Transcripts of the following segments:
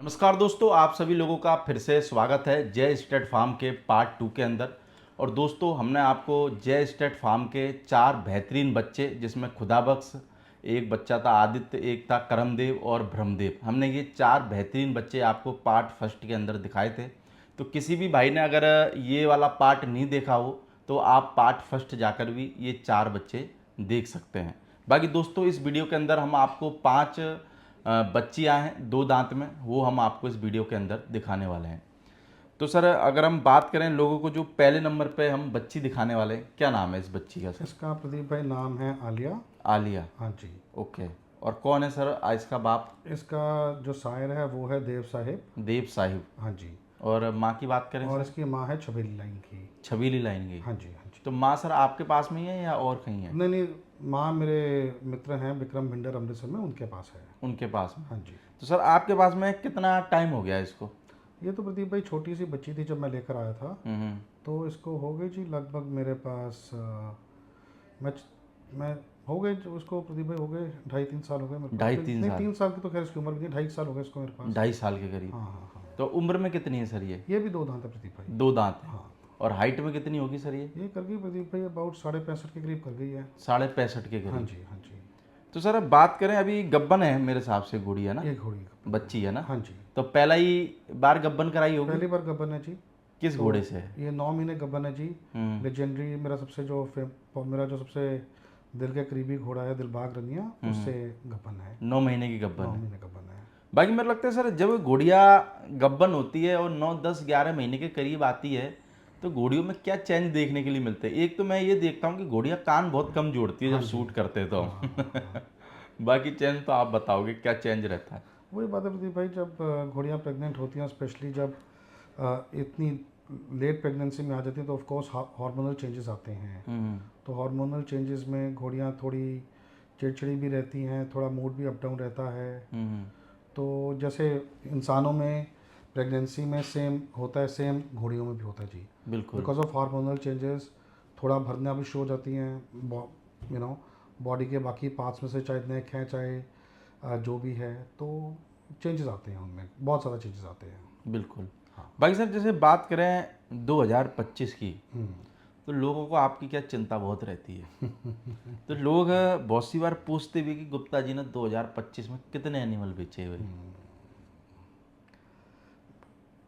नमस्कार दोस्तों, आप सभी लोगों का फिर से स्वागत है जय स्टेट फार्म के पार्ट 2 के अंदर। और दोस्तों, हमने आपको जय स्टेट फार्म के 4 बेहतरीन बच्चे, जिसमें खुदाबख्श एक बच्चा था आदित्य, एक था करमदेव और ब्रह्मदेव, हमने ये 4 बेहतरीन बच्चे आपको पार्ट फर्स्ट के अंदर दिखाए थे। तो किसी भी भाई ने अगर ये वाला पार्ट नहीं देखा हो तो आप पार्ट फर्स्ट जाकर भी ये 4 बच्चे देख सकते हैं। बाकी दोस्तों, इस वीडियो के अंदर हम आपको 5 बच्चियां हैं 2 दांत में, वो हम आपको इस वीडियो के अंदर दिखाने वाले हैं। तो सर, अगर हम बात करें लोगों को, जो पहले नंबर पे हम बच्ची दिखाने वाले हैं, क्या नाम है इस बच्ची का सर? इसका प्रदीप भाई नाम है आलिया। आलिया। हाँ जी। ओके। और कौन है सर इसका बाप? इसका जो शायर है वो है देव साहिब। देव साहिब। हाँ जी। और माँ की बात करें और सर? इसकी माँ है छबीली लाइन की। छबीली लाइन की। हाँ जी, हाँ जी। तो माँ सर आपके पास में ही है या और कहीं है? नहीं नहीं, माँ मेरे मित्र हैं विक्रम भिंडर अमृतसर में, उनके पास है। उनके पास में। हाँ जी। तो सर आपके पास में कितना टाइम हो गया इसको? ये तो प्रदीप भाई छोटी सी बच्ची थी जब मैं लेकर आया था। हम्म। तो इसको हो गई जी लगभग मेरे पास मैं मैं हो गए जो उसको प्रदीप भाई हो गए 2.5-3 साल हो गए मेरे पास। 2.5-3 नहीं, साल? 3 साल की तो खैर इसकी उम्र भी नहीं, 2.5 साल हो गए इसको मेरे पास। 2.5 साल के करीब। हाँ हाँ हाँ। तो उम्र में कितनी है सर ये भी 2 दांत है प्रदीप भाई। 2 दांत है। हाँ। और हाइट में कितनी होगी सर ये कर गई प्रदीप भाई अबाउट 65.5 के करीब कर गई है। 65.5 के हाँ करीब। जी, हाँ जी। तो सर अब बात करें, अभी गब्बन है मेरे हिसाब से, गुड़िया ना? एक घोड़ी का। बच्ची है ना? हाँ जी। तो पहला ही बार गब्बन कराई होगी? पहली बार गबन है जी। किस तो घोड़े से है? ये 9 महीने गबन है जी। हम्म। लेजेंडरी मेरा जो सबसे दिल के करीबी घोड़ा है दिलबाग रनिया, उससे गबन है। 9 महीने की 9 गब्बन है। महीने गबन है। बाकी मेरे लगता है सर, जब घोड़िया गब्बन होती है और 9, 10, 11 महीने के करीब आती है, तो घोड़ियों में क्या चेंज देखने के लिए मिलते हैं? एक तो मैं ये देखता हूँ कि घोड़िया कान बहुत कम जोड़ती है हाँ जब जी। शूट करते हैं तो हाँ हाँ हाँ। बाकी चेंज तो आप बताओगे क्या चेंज रहता है? वही बात है प्रदीप भाई, जब घोड़ियाँ प्रेग्नेंट होती हैं, स्पेशली जब इतनी लेट प्रेगनेंसी में आ जाती हैं, तो ऑफ कोर्स हार्मोनल चेंजेस आते हैं। हम्म। तो हार्मोनल चेंजेस में घोड़ियाँ थोड़ी चिड़चिड़ी भी रहती हैं, थोड़ा मूड भी अप डाउन रहता है। हम्म। तो जैसे इंसानों में प्रेगनेंसी में सेम होता है, सेम घोड़ियों में भी होता है जी। बिल्कुल। बिकॉज ऑफ हार्मोनल चेंजेस थोड़ा भरना भी शुरू हो जाती हैं, यू नो बॉडी के बाकी पार्ट्स में से, चाहे नेक है चाहे जो भी है, तो चेंजेस आते हैं उनमें, बहुत ज़्यादा चेंजेस आते हैं। बिल्कुल। हाँ। बाकी सर, जैसे बात करें 2025 की, हम्म। तो लोगों को आपकी क्या चिंता बहुत रहती है? तो लोग बहुत सी बार पूछते भी कि गुप्ता जी ने 2025 में कितने एनिमल बेचे हुए?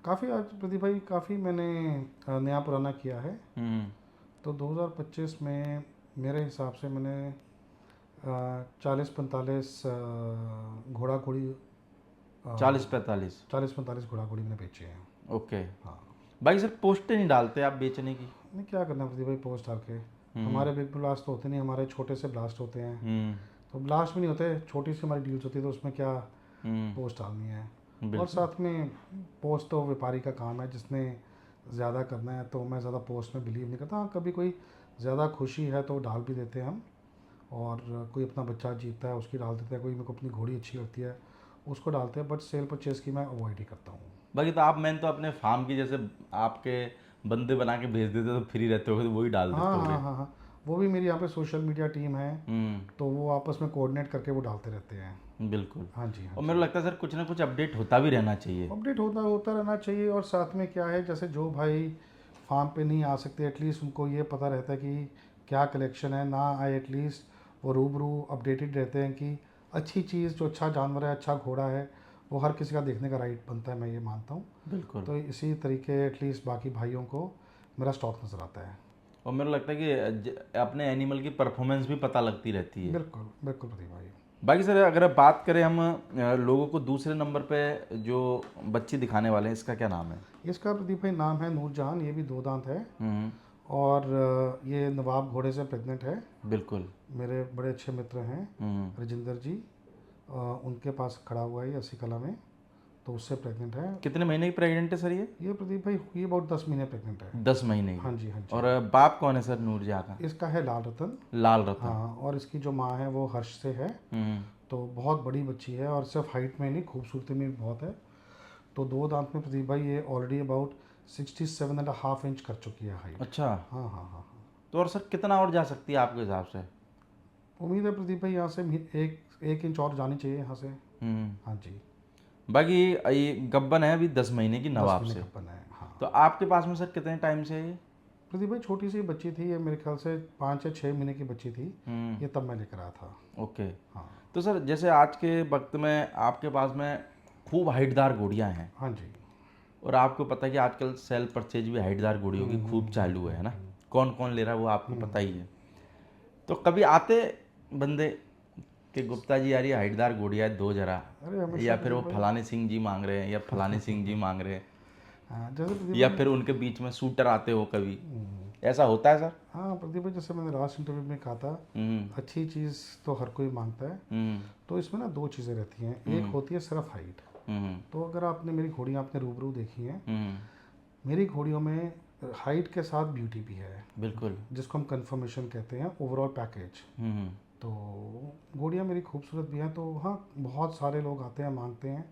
काफ़ी आज प्रदीप भाई, काफ़ी मैंने नया पुराना किया है। हम्म। तो 2025 में मेरे हिसाब से मैंने 40-45 घोड़ा घोड़ी 40-45। 40-45 घोड़ा घोड़ी मैंने बेचे हैं। ओके। हाँ। भाई सर, पोस्टें नहीं डालते आप बेचने की? नहीं, क्या करना प्रदीप भाई पोस्ट डाल के। हमारे बिग ब्लास्ट तो होते नहीं, हमारे छोटे से ब्लास्ट होते हैं। हम्म। तो ब्लास्ट भी नहीं होते, छोटी सी हमारी डील्स होती है, तो उसमें क्या हम्म। पोस्ट डालनी है। और बिल्कुल। साथ में पोस्ट तो व्यापारी का काम है, जिसने ज़्यादा करना है, तो मैं ज़्यादा पोस्ट में बिलीव नहीं करता। हाँ, कभी कोई ज़्यादा खुशी है तो डाल भी देते हैं हम। और कोई अपना बच्चा जीतता है उसकी डाल देते हैं, कोई मेरे को अपनी घोड़ी अच्छी लगती है उसको डालते हैं, बट सेल परचेज़ की मैं अवॉइड ही करता हूँ। बाकी तो आप मैंने तो अपने फार्म की, जैसे आपके बंदे बना के भेज देते तो फ्री रहते हो तो वही डाल हाँ देते हाँ होगे। हाँ हाँ। वो भी मेरी यहाँ पे सोशल मीडिया टीम है, हम्म। तो वो आपस में कोऑर्डिनेट करके वो डालते रहते हैं। बिल्कुल। हाँ जी, हाँ और जी। मेरे को लगता है सर, कुछ ना कुछ अपडेट होता भी रहना चाहिए। अपडेट होता होता रहना चाहिए। और साथ में क्या है, जैसे जो भाई फार्म पे नहीं आ सकते, एटलीस्ट उनको ये पता रहता है कि क्या कलेक्शन है, ना आए एटलीस्ट वो रूबरू अपडेटेड रहते हैं कि अच्छी चीज़, जो अच्छा जानवर है, अच्छा घोड़ा है, वो हर किसी का देखने का राइट बनता है, मैं ये मानता हूँ। बिल्कुल। तो इसी तरीके एटलीस्ट बाकी भाइयों को मेरा स्टॉक नज़र आता है। और मेरे को लगता है कि अपने एनिमल की परफॉर्मेंस भी पता लगती रहती है। बिल्कुल बिल्कुल प्रदीप भाई। बाकी सर, अगर बात करें हम लोगों को दूसरे नंबर पे जो बच्ची दिखाने वाले हैं, इसका क्या नाम है? इसका प्रदीप भाई नाम है नूरजहान। ये भी 2 दांत है। हम्म। और ये नवाब घोड़े से प्रेग्नेंट है। बिल्कुल। मेरे बड़े अच्छे मित्र हैं हम्म। राजिंदर जी, उनके पास खड़ा हुआ है ये अस्सी कला में, तो उससे प्रेग्नेंट है। कितने महीने की प्रेग्नेंट है सर ये? ये प्रदीप भाई हुई अबाउट 10 महीने प्रेग्नेंट है। 10 महीने की। हाँ जी, हाँ जी। और बाप कौन है सर नूरजहाँ का? इसका है लाल रतन। लाल रतन। हाँ, और इसकी जो माँ है वो हर्ष से है। हम्म। तो बहुत बड़ी बच्ची है, और सिर्फ हाइट में नहीं, खूबसूरती में भी बहुत है। तो 2 दांत में प्रदीप भाई ये ऑलरेडी अबाउट 67.5 इंच कर चुकी है हाइट। अच्छा। हाँ हाँ हाँ हाँ। तो और सर कितना और जा सकती है आपके हिसाब से? उम्मीद है प्रदीप भाई यहाँ से एक 1 इंच और जानी चाहिए यहाँ से। हम्म। हाँ जी। बाकी ये गब्बन है अभी 10 महीने की 10 नवाब महीने से। का बना है। हाँ तो आपके पास में सर कितने टाइम से है ये? प्रदीप भाई, छोटी सी बच्ची थी ये, मेरे ख्याल से 5 या 6 महीने की बच्ची थी हम्म। ये, तब मैं लेकर आया था। ओके। हाँ तो सर जैसे आज के वक्त में आपके पास में खूब हाइटदार घोड़ियाँ हैं, हाँ जी। और आपको पता है कि आजकल सेल परचेज भी हाइटदार घोड़ियों की खूब चालू है ना? कौन कौन ले रहा है वो आपको पता ही है। तो कभी आते बंदे कि गुप्ता जी यार ये हाइटदार घोड़िया है, दो जरा, अरे हमेशा या फिर वो प्रदीप भाई। फलाने सिंह जी मांग रहे हैं या फलाने सिंह जी मांग रहे हैं, हाँ जैसे प्रदीप या भाई। फिर उनके बीच में शूटर आते हो कभी, ऐसा होता है सर? हाँ प्रदीप भाई, जैसे मैंने लास्ट इंटरव्यू में कहा था, हम्म। अच्छी चीज़ तो हर कोई मांगता है। हम्म। तो इसमें ना दो चीज़ें रहती हैं, एक होती है सिर्फ हाइट। हम्म। तो अगर आपने मेरी घोड़ियाँ आपने रूबरू देखी हैं, हम्म। मेरी घोड़ियों में हाइट के साथ ब्यूटी भी है, बिल्कुल। जिसको हम कंफर्मेशन कहते हैं, ओवरऑल पैकेज। हम्म। तो घोड़ियाँ मेरी खूबसूरत भी हैं, तो हाँ बहुत सारे लोग आते हैं मांगते हैं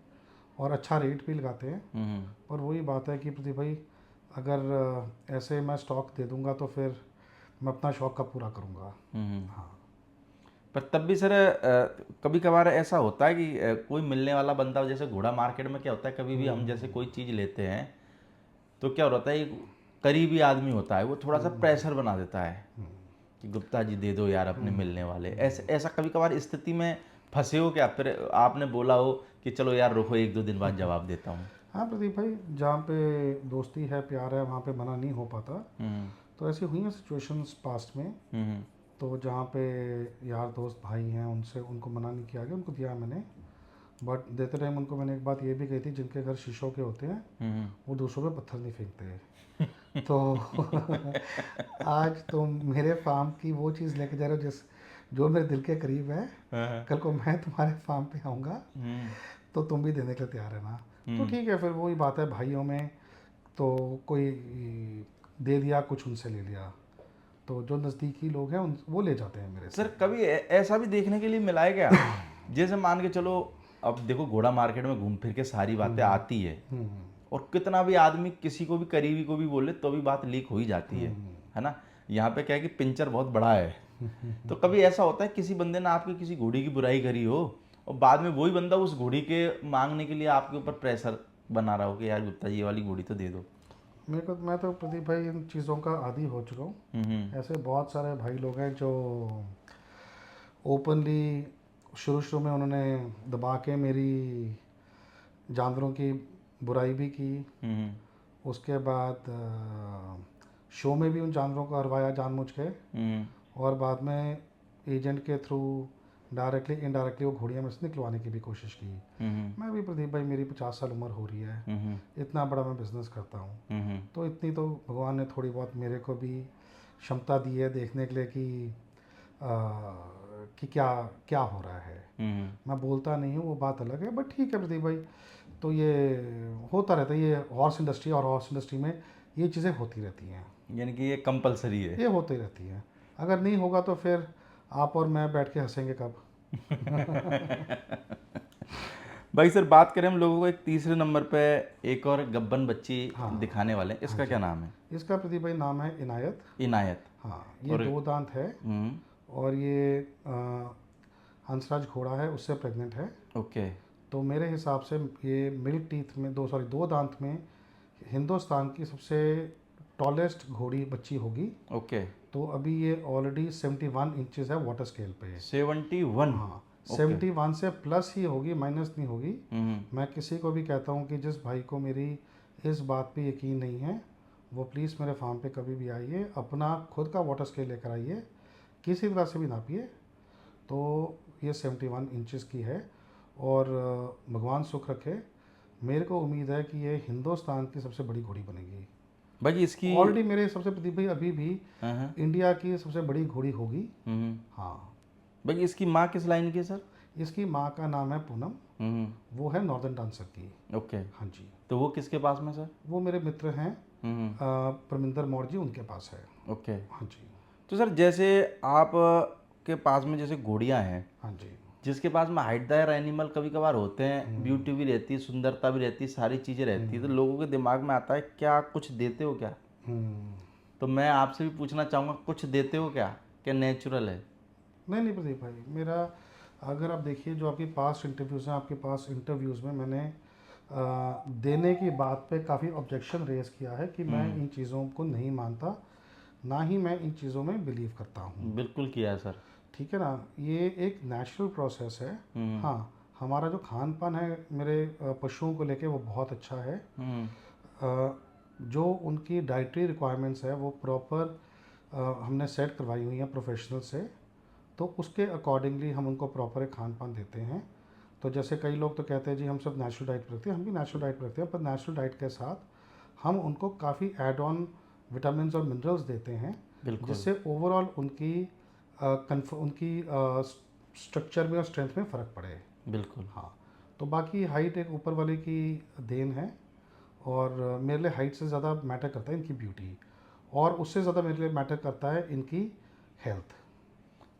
और अच्छा रेट भी लगाते हैं। हम्म। पर वही बात है कि प्रदीप भाई, अगर ऐसे मैं स्टॉक दे दूंगा तो फिर मैं अपना शौक कब पूरा करूंगा। हम्म। हाँ पर तब भी सर कभी कभार ऐसा होता है कि कोई मिलने वाला बंदा, जैसे घोड़ा मार्केट में क्या होता है, कभी भी हम जैसे कोई चीज़ लेते हैं तो क्या होता है, एक करीबी आदमी होता है वो थोड़ा सा प्रेशर बना देता है कि गुप्ता जी दे दो यार अपने मिलने वाले, ऐसे ऐसा कभी कभार स्थिति में फंसे हो क्या? फिर आपने बोला हो कि चलो यार रुको, एक दो दिन बाद जवाब देता हूँ। हाँ प्रदीप भाई, जहाँ पे दोस्ती है प्यार है वहाँ पे मना नहीं हो पाता। हम्म। तो ऐसी हुई हैं सिचुएशंस पास्ट में। हम्म। तो जहाँ पे यार दोस्त भाई हैं, उनसे उनको मना नहीं किया गया, उनको दिया मैंने। बट देते टाइम उनको मैंने एक बात ये भी कही थी, जिनके घर शीशों के होते हैं हम्म। वो दूसरों पे पत्थर नहीं फेंकते। तो आज तुम मेरे फार्म की वो चीज़ लेके जा रहे हो जिस जो मेरे दिल के करीब है। हाँ। कल को मैं तुम्हारे फार्म पे आऊँगा हम्म। तो तुम भी देने के लिए तैयार है ना। तो हम्म। ठीक है, फिर वही बात है भाइयों में। तो कोई दे दिया, कुछ उनसे ले लिया, तो जो नज़दीकी लोग हैं उन वो ले जाते हैं मेरे सर से। कभी ऐसा भी देखने के लिए मिला है क्या, जैसे मान के चलो, अब देखो घोड़ा मार्केट में घूम फिर के सारी बातें आती है, हम्म और कितना भी आदमी किसी को भी करीबी को भी बोले तो भी बात लीक हो ही जाती है ना? यहाँ पे क्या है कि पिंचर बहुत बड़ा है। तो कभी ऐसा होता है किसी बंदे ने आपकी किसी घोड़ी की बुराई करी हो, और बाद में वही बंदा उस घोड़ी के मांगने के लिए आपके ऊपर प्रेशर बना रहा हो कि यार गुप्ता जी ये वाली घोड़ी तो दे दो? मैं तो प्रदीप भाई इन चीज़ों का आदी हो चुका हूँ। हम्म। ऐसे बहुत सारे भाई लोग हैं जो ओपनली शुरू शुरू में उन्होंने दबा के मेरी जानवरों की बुराई भी की। हम्म। उसके बाद शो में भी उन जानवरों को हरवाया जानबूझ के। हम्म। और बाद में एजेंट के थ्रू डायरेक्टली इनडायरेक्टली वो घोड़ियाँ में से निकलवाने की भी कोशिश की। हम्म। मैं भी प्रदीप भाई, मेरी 50 साल उम्र हो रही है, हम्म। इतना बड़ा मैं बिज़नेस करता हूँ। हम्म। तो इतनी तो भगवान ने थोड़ी बहुत मेरे को भी क्षमता दी है देखने के लिए कि क्या क्या हो रहा है। हम्म। मैं बोलता नहीं हूँ, वो बात अलग है, बट ठीक है प्रदीप भाई। तो ये होता रहता है, ये हॉर्स इंडस्ट्री, और हॉर्स इंडस्ट्री में ये चीज़ें होती रहती हैं, यानी कि ये कंपलसरी है। ये होती रहती हैं। अगर नहीं होगा तो फिर आप और मैं बैठ के हंसेंगे कब। भाई सर बात करें हम लोगों को एक तीसरे नंबर पे एक और गब्बन बच्ची हाँ दिखाने वाले हैं, हाँ इसका जी। क्या नाम है? इसका प्रदीप भाई नाम है इनायत। इनायत। हाँ ये और 2 दांत है। हम्म। और ये हंसराज घोड़ा है, उससे प्रेग्नेंट है। ओके। तो मेरे हिसाब से ये मिल्क टीथ में 2 दांत में हिंदुस्तान की सबसे टॉलेस्ट घोड़ी बच्ची होगी। ओके। तो अभी ये ऑलरेडी 71 इंचेस है वाटर स्केल पे। 71। हाँ ओके। 71 से प्लस ही होगी, माइनस नहीं होगी। हम्म। मैं किसी को भी कहता हूँ कि जिस भाई को मेरी इस बात पे यकीन नहीं है, वो प्लीज़ मेरे फार्म पे कभी भी आइए, अपना खुद का वाटर स्केल लेकर आइए, किसी तरह से भी नापिए। तो ये 71 इंचेस की है। और भगवान सुख रखे, मेरे को उम्मीद है कि ये हिंदुस्तान की सबसे बड़ी घोड़ी बनेगी। भाई इसकी ऑलरेडी मेरे सबसे प्रदीप भाई अभी भी हाँ हाँ। इंडिया की सबसे बड़ी घोड़ी होगी। हम्म। हाँ। भाई इसकी माँ किस लाइन की है सर? इसकी माँ का नाम है पूनम, वो है नॉर्दर्न डांसर की। ओके। हाँ जी। तो वो किसके पास में सर? वो मेरे मित्र हैं, हम्म। परमिंदर मौर्य जी, उनके पास है। ओके। हाँ जी। तो सर जैसे आप के पास में जैसे घोड़ियाँ हैं, हाँ जी। जिसके पास में हाइटदार एनिमल कभी कभार होते हैं, ब्यूटी भी रहती है, सुंदरता भी रहती है, सारी चीज़ें रहती है, तो लोगों के दिमाग में आता है क्या कुछ देते हो क्या? हम्म। तो मैं आपसे भी पूछना चाहूँगा, कुछ देते हो क्या? क्या नेचुरल है? नहीं प्रदीप भाई, मेरा अगर आप देखिए जो आपके पास इंटरव्यूज़ हैं, आपके पास इंटरव्यूज़ में मैंने देने की बात पे काफ़ी ऑब्जेक्शन रेज किया है कि मैं इन चीज़ों को नहीं मानता, ना ही मैं इन चीज़ों में बिलीव करता हूँ। बिल्कुल किया है सर। ठीक है ना, ये एक नेचुरल प्रोसेस है। हम्म। हाँ, हमारा जो खान पान है मेरे पशुओं को लेके वो बहुत अच्छा है। हम्म। जो उनकी डाइटरी रिक्वायरमेंट्स है वो प्रॉपर हमने सेट करवाई हुई हैं प्रोफेशनल से, तो उसके अकॉर्डिंगली हम उनको प्रॉपर एक खान पान देते हैं। तो जैसे कई लोग तो कहते हैं जी हम सब नेचुरल डाइट पर रखते हैं, हम भी नेचुरल डाइट पर रखते हैं, पर नेचुरल डाइट के साथ हम उनको काफ़ी एड ऑन विटामिन और मिनरल्स देते हैं, बिल्कुल। जिससे ओवरऑल उनकी उनकी स्ट्रक्चर में और स्ट्रेंथ में फ़र्क पड़े। बिल्कुल। हाँ, तो बाकी हाइट एक ऊपर वाले की देन है, और मेरे लिए हाइट से ज़्यादा मैटर करता है इनकी ब्यूटी, और उससे ज़्यादा मेरे लिए मैटर करता है इनकी हेल्थ।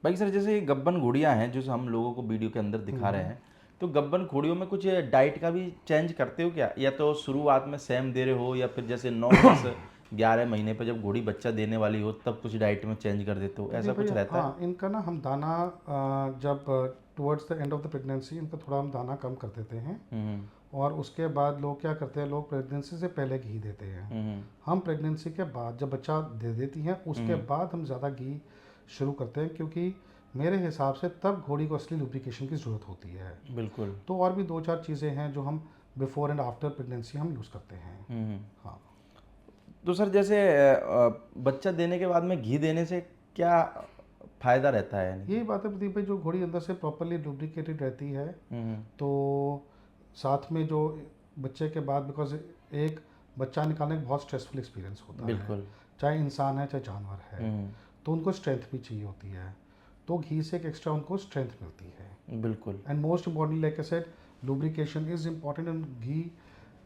भाई सर, जैसे ये गब्बन घोड़ियाँ हैं जो हम लोगों को वीडियो के अंदर दिखा रहे हैं, तो गब्बन घोड़ियों में कुछ डाइट का भी चेंज करते हो क्या, या तो शुरुआत में सेम दे रहे हो, या फिर जैसे 9 10 11 महीने पे जब घोड़ी बच्चा देने वाली हो तब कुछ डाइट में चेंज कर देते हो, ऐसा जी कुछ भैया, रहता है? हाँ, इनका ना हम दाना जब towards the end of the pregnancy इनका थोड़ा हम दाना कम कर देते हैं, हम्म। और उसके बाद लोग क्या करते हैं, लोग प्रेगनेंसी से पहले घी देते हैं। हम्म। हम प्रेगनेंसी के बाद जब बच्चा दे देती हैं उसके बाद हम ज़्यादा घी शुरू करते हैं, क्योंकि मेरे हिसाब से तब घोड़ी को असली लुब्रिकेशन की ज़रूरत होती है। बिल्कुल। तो और भी 2 4 चीज़ें हैं जो हम बिफोर एंड आफ्टर प्रेगनेंसी हम यूज़ करते हैं। हम्म। हाँ, तो सर जैसे बच्चा देने के बाद में घी देने से क्या फायदा रहता है यानी यही कि? बात है प्रदीप भाई, जो घोड़ी अंदर से प्रॉपरली लुब्रिकेटेड रहती है, हम्म। तो साथ में जो बच्चे के बाद, बिकॉज एक बच्चा निकालने का बहुत स्ट्रेसफुल एक्सपीरियंस होता है, बिल्कुल। चाहे इंसान है चाहे जानवर है, हम्म। तो उनको स्ट्रेंथ भी चाहिए होती है, तो घी से एक एक्स्ट्रा उनको स्ट्रेंथ मिलती है। बिल्कुल। And most importantly like I said, lubrication is important and ghee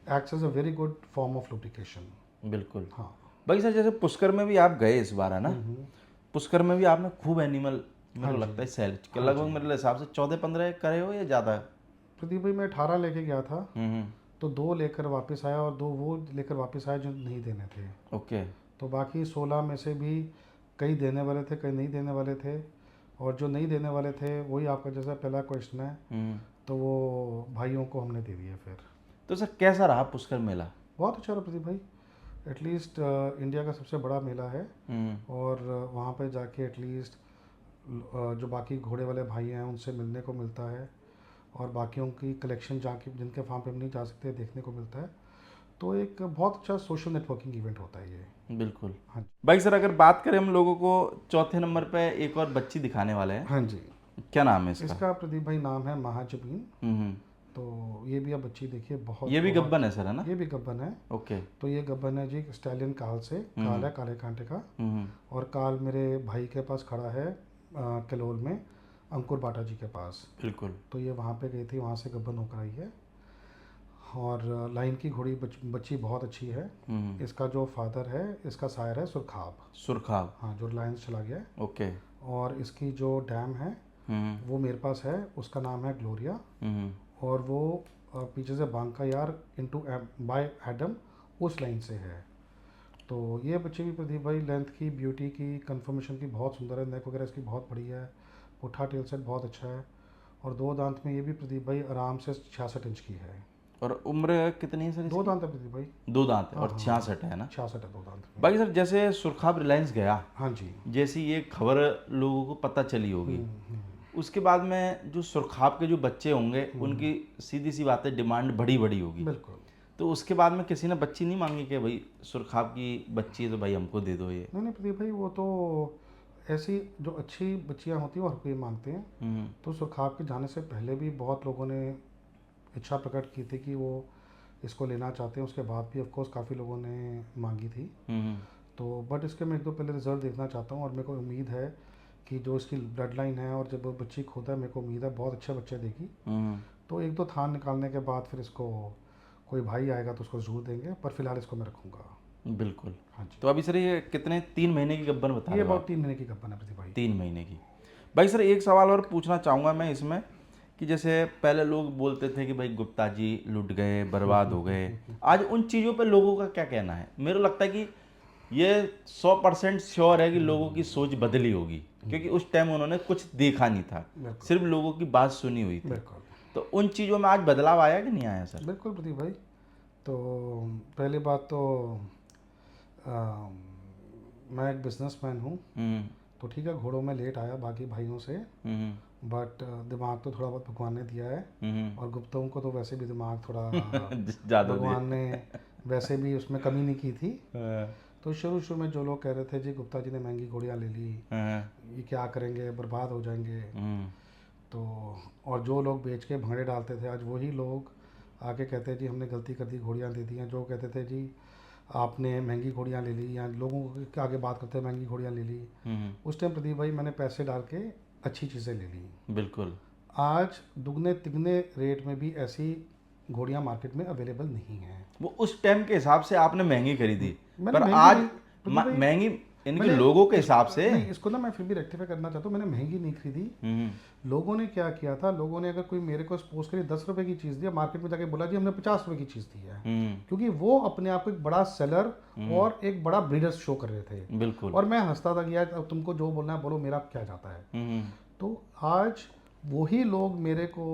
acts as a very good form of lubrication. बिल्कुल। हाँ। भाई सर, जैसे पुष्कर में भी आप गए इस बार है ना, पुष्कर में भी आपने खूब एनिमल मेरे हाँ को जी, लगता है सेल के हाँ लगभग जी मेरे हिसाब से 14 15 करे हो या ज़्यादा? प्रदीप भाई, मैं 18 लेके गया था, हम्म। तो 2 लेकर वापस आया और 2 वो लेकर वापस आया जो नहीं देने थे। ओके। तो बाकी 16 में से भी कई देने वाले थे, कई नहीं देने वाले थे, और जो नहीं देने वाले थे वही आपका जैसा पहला क्वेश्चन है, हम्म। तो वो भाइयों को हमने दे दिए फिर। तो सर कैसा रहा पुष्कर मेला? बहुत अच्छा रहा प्रदीप भाई, एटलीस्ट इंडिया का सबसे बड़ा मेला है, हम्म। और वहाँ पे जाके एटलीस्ट जो बाकी घोड़े वाले भाई हैं उनसे मिलने को मिलता है, और बाकियों की कलेक्शन जाके जिनके फार्म पे हम नहीं जा सकते देखने को मिलता है, तो एक बहुत अच्छा सोशल नेटवर्किंग इवेंट होता है ये। बिल्कुल। हाँ जी। भाई सर, अगर बात करें हम लोगों को, चौथे नंबर पे एक और बच्ची दिखाने वाले हैं, हाँ जी, क्या नाम है इसका? इसका प्रदीप भाई नाम है महाजबीन। हम्म। तो ये भी आप बच्ची देखिए, बहुत ये भी बहुत- गब्बन है सर है ना? ये भी गब्बन है। ओके। तो ये गब्बन है जी स्टैलियन काल से, काल है काले कांटे का, हम्म। और काल मेरे भाई के पास खड़ा है कलोल में, अंकुर बाटा जी के पास। बिल्कुल। तो ये वहाँ पे गई थी, वहाँ से गब्बन होकर आई है, और लाइन की घोड़ी बच्ची बहुत अच्छी है। हम्म। इसका जो फादर है, इसका सायर है सुरखाब, सुरखाब। हाँ, जो लायंस चला गया है। ओके। और इसकी जो डैम है हम्म। वो मेरे पास है, उसका नाम है ग्लोरिया, हम्म। और वो पीछे से बांका यार इनटू बाय एडम उस लाइन से है। तो ये बच्चे भी प्रदीप भाई लेंथ की, ब्यूटी की, कंफर्मेशन की बहुत सुंदर है, नेक वगैरह इसकी बहुत बड़ी है, पुट्ठा टेल सेट बहुत अच्छा है, और 2 दांत में ये भी प्रदीप भाई आराम से 66 इंच की है। और उम्र कितनी है सर 2 इसकी? दांत है प्रदीप भाई, 2 दांत है हाँ और हाँ 66 है ना? 66 है 2 दांत में। बाकी सर, जैसे सुरखाब रिलायंस गया, हाँ जी। जैसी ये खबर लोगों को पता चली होगी, उसके बाद में जो सुरखाब के जो बच्चे होंगे उनकी सीधी सी बात है डिमांड बड़ी बड़ी होगी, बिल्कुल। तो उसके बाद में किसी ने बच्ची नहीं मांगी कि भाई सुरखाब की बच्ची है तो भाई हमको दे दो ये? नहीं नहीं प्रदीप भाई, वो तो ऐसी जो अच्छी बच्चियाँ होती हैं वो हर कोई मांगते हैं। हम्म। तो सुरखाब के जाने से पहले भी बहुत लोगों ने इच्छा प्रकट की थी कि वो इसको लेना चाहते हैं, उसके बाद भी ऑफकोर्स काफ़ी लोगों ने मांगी थी। हम्म। तो बट इसके मैं 1 2 पहले रिजल्ट देखना चाहता हूँ, और मेरे को उम्मीद है कि जो इसकी ब्लड लाइन है और जब वो बच्ची खुद है, मेरे को उम्मीद है बहुत अच्छा बच्चा देगी। हम्म। तो 1 2 थान निकालने के बाद फिर इसको कोई भाई आएगा तो उसको ज़रूर देंगे, पर फिलहाल इसको मैं रखूँगा। बिल्कुल। हाँ जी। तो अभी सर ये कितने, 3 महीने की गब्बन बता ये रहे हो about 3 महीने की गप्पन है प्रदीप भाई। 3 महीने की? भाई सर, एक सवाल और पूछना चाहूँगा मैं इसमें, कि जैसे पहले लोग बोलते थे कि भाई गुप्ता जी लुट गए, बर्बाद हो गए, आज उन चीज़ों पे लोगों का क्या कहना है? मेरे को लगता है कि ये 100% श्योर है कि लोगों की सोच बदली होगी, क्योंकि उस टाइम उन्होंने कुछ देखा नहीं था, बिल्कुल सिर्फ लोगों की बात सुनी हुई थी। बिल्कुल। तो उन चीज़ों में आज बदलाव आया कि नहीं आया सर? बिल्कुल प्रदीप भाई। तो पहली बात तो अ, मैं एक बिजनेसमैन हूँ। हम्म तो ठीक है, घोड़ों में लेट आया बाकी भाइयों से, हम्म बट दिमाग तो थोड़ा बहुत भगवान ने दिया है। हम्म और गुप्ताओं को तो वैसे भी दिमाग थोड़ा ज़्यादा दिए। भगवान ने वैसे भी उसमें कमी नहीं की थी। हाँ, तो शुरू शुरू में जो लोग कह रहे थे जी गुप्ता जी ने महंगी घोड़ियाँ ले ली, हाँ, ये क्या करेंगे, बर्बाद हो जाएंगे। हम्म तो और जो लोग बेच के भाड़े डालते थे, आज वही लोग आके कहते हैं जी हमने गलती कर दी, घोड़ियाँ दे दी हैं। जो कहते थे जी आपने महंगी घोड़ियाँ ले ली, या लोगों के आगे बात करते हैं महंगी घोड़ियाँ ले ली, हम्म, उस टाइम प्रदीप भाई मैंने पैसे डाल के अच्छी चीज़ें ले ली। बिल्कुल। आज दुगने तिगने रेट में भी ऐसी घोड़ियाँ मार्केट में अवेलेबल नहीं हैं। वो उस टाइम के हिसाब से आपने महंगी खरीदी, मैंने पर महंगी आज नहीं प्रदीप भाई, महंगी इनके मैंने लोगों के इस हिसाब से। नहीं, इसको ना मैं फिर भी रेक्टिफाई करना चाहता हूँ। मैंने महंगी नहीं खरीदी। हम्म लोगों ने क्या किया था, लोगों ने अगर कोई मेरे को सपोज करिए 10 रुपए की चीज़ दिया, मार्केट में जाके बोला जी हमने 50 रुपए की चीज़ दी है, हम्म क्योंकि वो अपने आप को एक बड़ा सेलर और एक बड़ा ब्रीडर्स शो कर रहे थे। बिल्कुल। और मैं हंसता था कि यार अब तुमको जो बोलना है बोलो, मेरा क्या जाता है। हम्म तो आज वही लोग मेरे को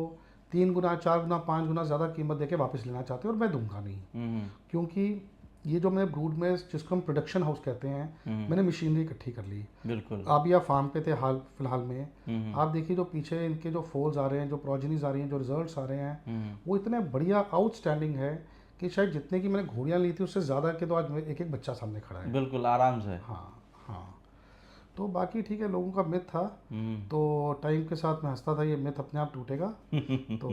3 गुना 4 गुना 5 गुना ज़्यादा कीमत देके वापस लेना चाहते हैं, और मैं दूंगा नहीं। हम्म क्योंकि ये जो मैंने ब्रूड में, जिसको हम प्रोडक्शन हाउस कहते हैं, मैंने मशीनरी इकट्ठी कर ली। बिल्कुल। आप या फार्म पे थे हाल फिलहाल में, हम्म आप देखिए जो पीछे इनके जो फोल्स आ रहे हैं, जो प्रोजेनीज आ रही हैं, जो रिजल्ट्स आ रहे हैं, हम्म वो इतने बढ़िया आउटस्टैंडिंग है कि शायद जितने की मैंने घोड़ियाँ ली थी उससे ज़्यादा के तो आज एक एक बच्चा सामने खड़ा है। बिल्कुल आराम से। हाँ हाँ। तो बाकी ठीक है, लोगों का मिथ था। हम्म तो टाइम के साथ मैं हंसता था ये मिथ अपने आप टूटेगा। तो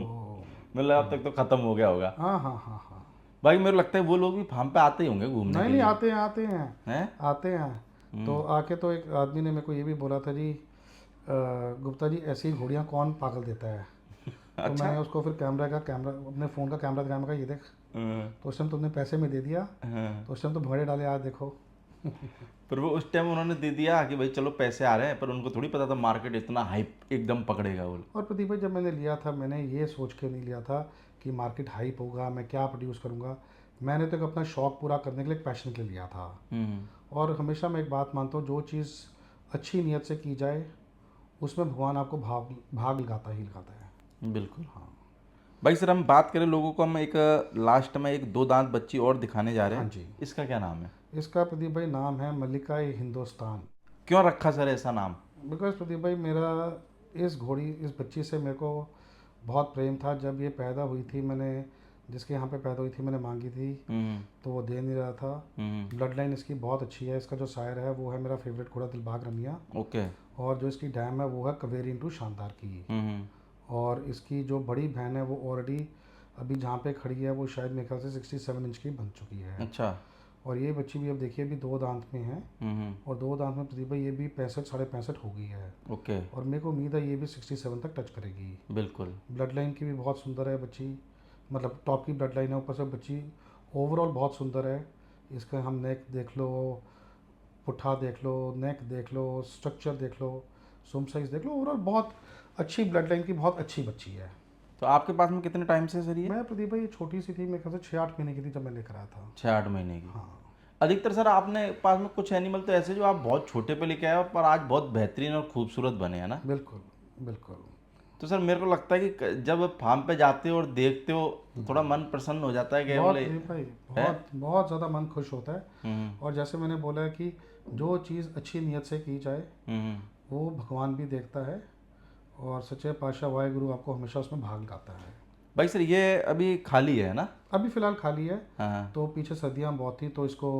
मतलब अब तक तो खत्म हो गया होगा। हाँ हाँ हाँ हाँ। भाई मेरे को लगता है वो लोग भी फार्म पे आते ही होंगे घूमने नहीं के नहीं, लिए। आते हैं आते हैं हैं? आते हैं। तो आके तो एक आदमी ने मेरे को ये भी बोला था जी गुप्ता जी ऐसी घोड़ियाँ कौन पागल देता है। तो अच्छा। मैंने उसको फिर कैमरा अपने फ़ोन का कैमरा दिखाया, मैं कहा ये देख। हाँ, तो उस टाइम तुमने पैसे में दे दिया, हाँ। तो उस टाइम तो भंगड़े डाले, आज देखो। पर वो उस टाइम उन्होंने दे दिया कि भाई चलो पैसे आ रहे हैं, पर उनको थोड़ी पता था मार्केट इतना हाइप एकदम पकड़ेगा वो। और प्रदीप भाई जब मैंने लिया था, मैंने ये सोच के नहीं लिया था कि मार्केट हाइप होगा, मैं क्या प्रोड्यूस करूँगा। मैंने तो एक अपना शौक पूरा करने के लिए, पैशन के लिए लिया था। हम्म और हमेशा मैं एक बात मानता हूँ, जो चीज़ अच्छी नीयत से की जाए उसमें भगवान आपको भाग भाग लगाता ही लगाता है। बिल्कुल। हाँ भाई सर हम बात करें लोगों को, हम एक लास्ट में एक 2 दांत बच्ची और दिखाने जा रहे हाँ हैं। जी। इसका क्या नाम है? इसका प्रदीप भाई नाम है मल्लिका ए हिंदुस्तान। क्यों रखा सर ऐसा नाम? बिकॉज प्रदीप भाई मेरा इस बच्ची से मेरे को बहुत प्रेम था। जब ये पैदा हुई थी, मैंने जिसके यहाँ पे पैदा हुई थी मैंने मांगी थी, हम्म तो वो दे नहीं रहा था। ब्लड लाइन इसकी बहुत अच्छी है। इसका जो शायर है वो है मेरा फेवरेट घोड़ा दिलबाग रमिया। ओके। और जो इसकी डैम है वो है कवेरी इंटू शानदार की। हम्म और इसकी जो बड़ी बहन है वो ऑलरेडी अभी जहाँ पे खड़ी है वो शायद मेरे ख्याल से 67 इंच की बन चुकी है। अच्छा। और ये बच्ची भी अब देखिए अभी 2 दांत में है। हम्म और 2 दांत में प्रदीप भाई ये भी 65 65.5 हो गई है। ओके। और मेरे को उम्मीद है ये भी 67 तक टच करेगी। बिल्कुल। ब्लड लाइन की भी बहुत सुंदर है बच्ची, मतलब टॉप की ब्लड लाइन है। ऊपर से बच्ची ओवरऑल बहुत सुंदर है। इसका हम नेक देख लो, पुट्ठा देख लो, नेक देख लो, स्ट्रक्चर देख लो, सुम साइज देख लो, ओवरऑल बहुत अच्छी ब्लड लाइन की बहुत अच्छी बच्ची है। तो आपके पास में कितने टाइम से सर ये? मैं प्रदीप भाई ये छोटी सी थी, मेरे ख्याल से 6-8 महीने की थी जब मैं लेकर आया था। 6-8 महीने की। हाँ अधिकतर सर आपने पास में कुछ एनिमल तो ऐसे जो आप बहुत छोटे पे लेके आए हो पर आज बहुत बेहतरीन और खूबसूरत बने हैं ना। बिल्कुल बिल्कुल। तो सर मेरे को लगता है कि जब फार्म पे जाते हो और देखते हो तो थोड़ा मन प्रसन्न हो जाता है कि बहुत बोले। प्रदीप भाई, है? बहुत बहुत ज़्यादा मन खुश होता है। हम्म और जैसे मैंने बोला है कि जो चीज़ अच्छी नीयत से की जाए हम्म वो भगवान भी देखता है, और सच्चे पातशाह वाहेगुरु आपको हमेशा उसमें भाग लगाता है। भाई सर ये अभी खाली है ना? अभी फ़िलहाल खाली है। हाँ। तो पीछे सर्दियाँ बहुत थी, तो इसको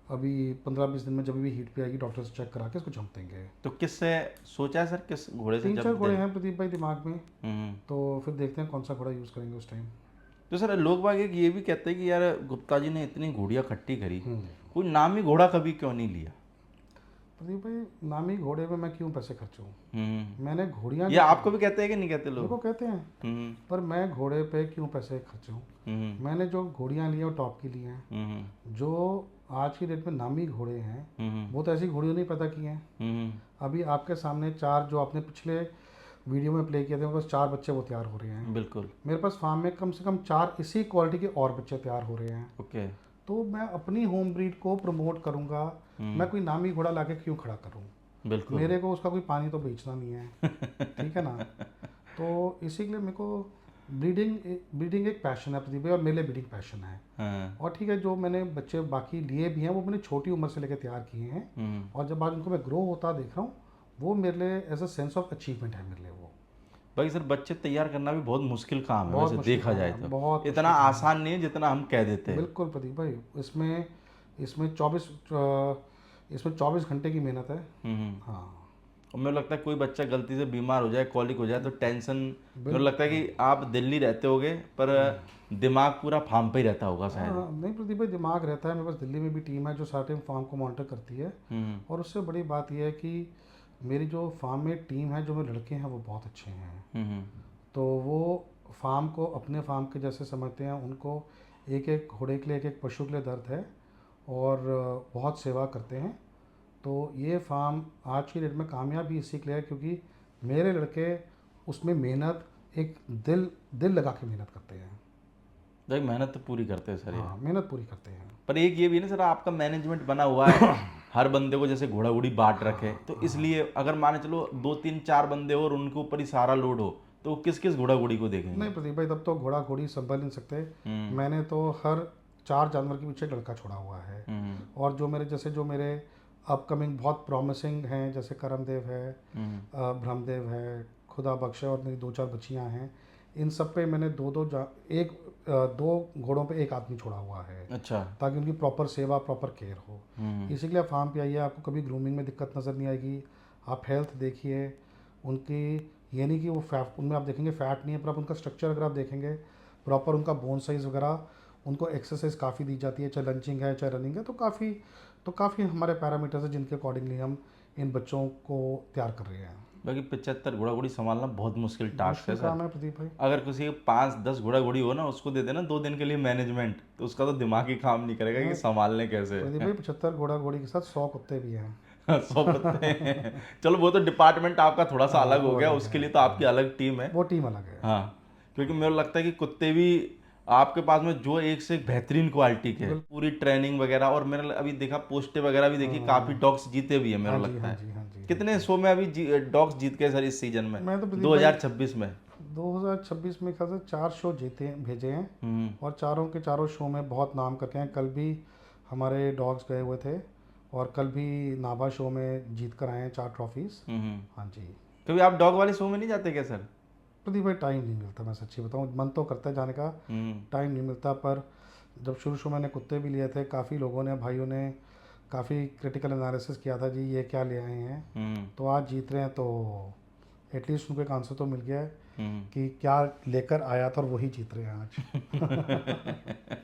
अभी 15-20 दिन में जब भी हीट पे आएगी डॉक्टर से चेक करा के इसको जंप देंगे। तो किससे सोचा है सर, किस घोड़े से 3-4 जब घोड़े दे? हैं प्रदीप भाई दिमाग में। हम्म तो फिर देखते हैं कौन सा घोड़ा यूज़ करेंगे उस टाइम। तो सर लोग बाग एक ये भी कहते हैं कि यार गुप्ता जी ने इतनी घोड़ियाँ इकट्ठी करी, कोई नामी घोड़ा कभी क्यों नहीं लिया? प्रदीप भाई नामी घोड़े में मैं क्यों पैसे खर्चूँ। हम्म मैंने घोड़ियाँ ये आपको भी कहते हैं कि नहीं कहते मेरे लोग? को कहते हैं, हम्म पर मैं घोड़े पे क्यों पैसे खर्चूँ। मैंने जो घोड़ियाँ ली हैं वो टॉप की ली हैं। हम्म जो आज की डेट में नामी घोड़े हैं हम्म वो तो ऐसी घोड़ियों नहीं पैदा की हैं। हम्म अभी आपके सामने 4 जो आपने पिछले वीडियो में प्ले किए थे, बस 4 बच्चे वो तैयार हो रहे हैं। बिल्कुल। मेरे पास फार्म में कम से कम 4 इसी क्वालिटी के और बच्चे तैयार हो रहे हैं। ओके। तो मैं अपनी होम ब्रीड को प्रमोट करूंगा। मैं कोई नामी घोड़ा लाके क्यों खड़ा करूं। बिल्कुल। मेरे को उसका कोई पानी तो बेचना नहीं है, ठीक है ना। तो इसी के लिए मेरे को ब्रीडिंग ब्रीडिंग एक पैशन है प्रदीप भाई, और मेरे लिए ब्रीडिंग पैशन है। हाँ। और ठीक है, जो मैंने बच्चे बाकी लिए भी हैं वो मैंने छोटी उम्र से लेकर तैयार किए हैं, और जब आज उनको मैं ग्रो होता देख रहा हूँ, वो मेरे लिए as a sense of achievement है मेरे लिए वो। भाई सर, बच्चे तैयार करना भी बहुत मुश्किल काम है बहुत वैसे मुश्किल देखा काम जाए है, तो। बहुत इतना मुश्किल काम है। आसान नहीं है जितना हम कह देते हैं। बिल्कुल प्रदीप भाई, इसमें इसमें 24 घंटे की मेहनत है। हाँ और मुझे लगता है कोई बच्चा गलती से बीमार हो जाए, कॉलिक हो जाए तो टेंशन, मुझे लगता है कि आप दिल्ली रहते होगे पर दिमाग पूरा फार्म पे ही रहता होगा शायद। हाँ, नहीं प्रदीप भाई, दिमाग रहता है। मेरे पास दिल्ली में भी टीम है जो सारे टाइम फार्म को मॉनिटर करती है। और उससे बड़ी बात यह है कि मेरी जो फार्म में टीम है, जो मेरे लड़के हैं वो बहुत अच्छे हैं। तो वो फार्म को अपने फार्म के जैसे समझते हैं। उनको एक एक घोड़े के लिए, एक एक पशु के लिए दर्द है, और बहुत सेवा करते हैं। तो ये फार्म आज की डेट में कामयाब भी इसी के लिए है क्योंकि मेरे लड़के उसमें मेहनत, एक दिल दिल लगा के मेहनत करते हैं। भाई मेहनत तो पूरी करते हैं सर ये। हाँ, मेहनत पूरी करते हैं। पर एक ये भी है ना सर, आपका मैनेजमेंट बना हुआ है हर बंदे को जैसे घोड़ा घोड़ी बांट रखे, तो इसलिए अगर माने चलो 2 3 4 बंदे और उनके ऊपर ही सारा लोड हो तो किस किस घोड़ा घोड़ी को देखेंगे? नहीं प्रदीप भाई, तब तो घोड़ा घोड़ी संभल नहीं सकते। मैंने तो हर 4 जानवर के पीछे एक लड़का छोड़ा हुआ है। और जो मेरे अपकमिंग बहुत प्रॉमिसिंग हैं, जैसे करमदेव है, ब्रह्मदेव है, खुदा बख्श है, और मेरी 2 4 बच्चियां हैं। इन सब पे मैंने दो घोड़ों पे एक आदमी छोड़ा हुआ है। अच्छा। ताकि उनकी प्रॉपर सेवा, प्रॉपर केयर हो। इसी के लिए फार्म पे आइए, आपको कभी ग्रूमिंग में दिक्कत नज़र नहीं आएगी। आप हेल्थ देखिए उनकी, ये नहीं कि वो फैट, उनमें आप देखेंगे फैट नहीं है, पर आप उनका स्ट्रक्चर अगर आप देखेंगे प्रॉपर, उनका बोन साइज़ वगैरह, उनको एक्सरसाइज काफ़ी दी जाती है, चाहे लंचिंग है चाहे रनिंग है। तो काफ़ी हमारे पैरामीटर्स हैं जिनके अकॉर्डिंगली हम इन बच्चों को तैयार कर रहे हैं। बाकी 75 घोड़ा घोड़ी संभालना बहुत मुश्किल टास्क है मुश्किल सर। काम है प्रदीप भाई। अगर किसी के 5 10 घोड़ा घोड़ी हो ना, उसको दे देना 2 दिन के लिए मैनेजमेंट, तो उसका तो दिमाग ही काम नहीं करेगा कि संभालने कैसे। प्रदीप भाई, 75 घोड़ा घोड़ी के साथ 100 कुत्ते भी हैं। 100 पत्ते हैं। चलो वो तो डिपार्टमेंट आपका थोड़ा सा अलग हो गया, उसके लिए तो आपकी अलग टीम है। वो टीम अलग है। हाँ, क्योंकि मुझे लगता है कि कुत्ते भी आपके पास में जो एक से एक बेहतरीन क्वालिटी के हैं, पूरी ट्रेनिंग वगैरह, और मैंने अभी देखा पोस्टें वगैरह भी देखी, काफी डॉग्स जीते भी है मेरा हाँ जी, लगता हाँ है। जी, हाँ जी। कितने शो में अभी डॉग्स जीत गए सर इस सीजन में? मैं तो प्रदीप 2026 में 2026 में ख्याल से 4 शो भेजे हैं, और चारों के चारों शो में बहुत नाम करके हैं। कल भी हमारे डॉग्स गए हुए थे, और कल भी नाभा शो में जीत कर आए हैं 4 ट्रॉफीज। हाँ जी। कभी आप डॉग वाले शो में नहीं जाते क्या सर? प्रदीप भाई, टाइम नहीं मिलता, मैं सच्ची बताऊँ, मन तो करता है जाने का, टाइम नहीं मिलता। पर जब शुरू मैंने कुत्ते भी लिए थे, काफ़ी लोगों ने, भाइयों ने काफ़ी क्रिटिकल एनालिसिस किया था जी ये क्या ले आए हैं। तो आज जीत रहे हैं, तो एटलीस्ट उनको एक आंसर तो मिल गया है कि क्या लेकर आया था, और वही जीत रहे हैं आज।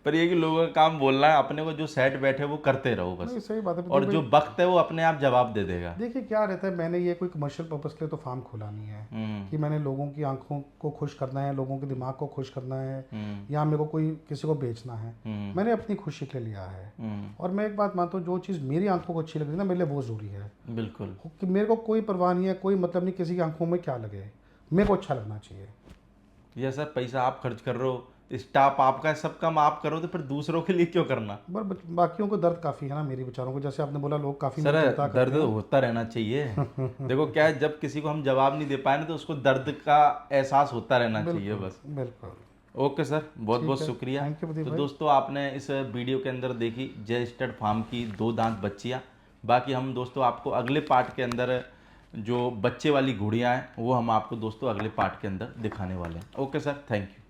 पर ये कि लोगों का काम बोलना है, अपने को जो सेट बैठे वो करते रहो नहीं, बस, सही बात है। और जो वक्त है वो अपने आप जवाब दे देगा। देखिए क्या रहता है, मैंने ये कोई कमर्शियल पर्पस के लिए तो फार्म खोला नहीं है कि मैंने लोगों की आंखों को खुश करना है, लोगों के दिमाग को खुश करना है, या मेरे को कोई किसी को बेचना है। मैंने अपनी खुशी के लिए लिया है। और मैं एक बात मानता हूँ, जो चीज़ मेरी आंखों को अच्छी लग रही है ना, मेरे लिए वो ज़रूरी है। बिल्कुल, कि मेरे को कोई परवाह नहीं है, कोई मतलब नहीं किसी की आंखों में क्या लगे, मेरे को अच्छा लगना चाहिए। ये सर पैसा आप खर्च कर रहे हो, स्टाफ आपका है, सब काम आप करो, तो फिर दूसरों के लिए क्यों करना? पर बाकियों को दर्द काफ़ी है ना, मेरी बेचारों को, जैसे आपने बोला लोग काफ़ी सर दर्द होता रहना चाहिए। देखो क्या है, जब किसी को हम जवाब नहीं दे पाए ना, तो उसको दर्द का एहसास होता रहना चाहिए बस। बिल्कुल। ओके सर, बहुत बहुत शुक्रिया। थैंक यू प्रदीप तो भाई। दोस्तों, आपने इस वीडियो के अंदर देखी जय स्टड फार्म की 2 दांत बच्चियाँ। बाकी हम दोस्तों आपको अगले पार्ट के अंदर जो बच्चे वाली घोड़ियाँ हैं वो हम आपको दोस्तों अगले पार्ट के अंदर दिखाने वाले हैं। Okay sir, thank you.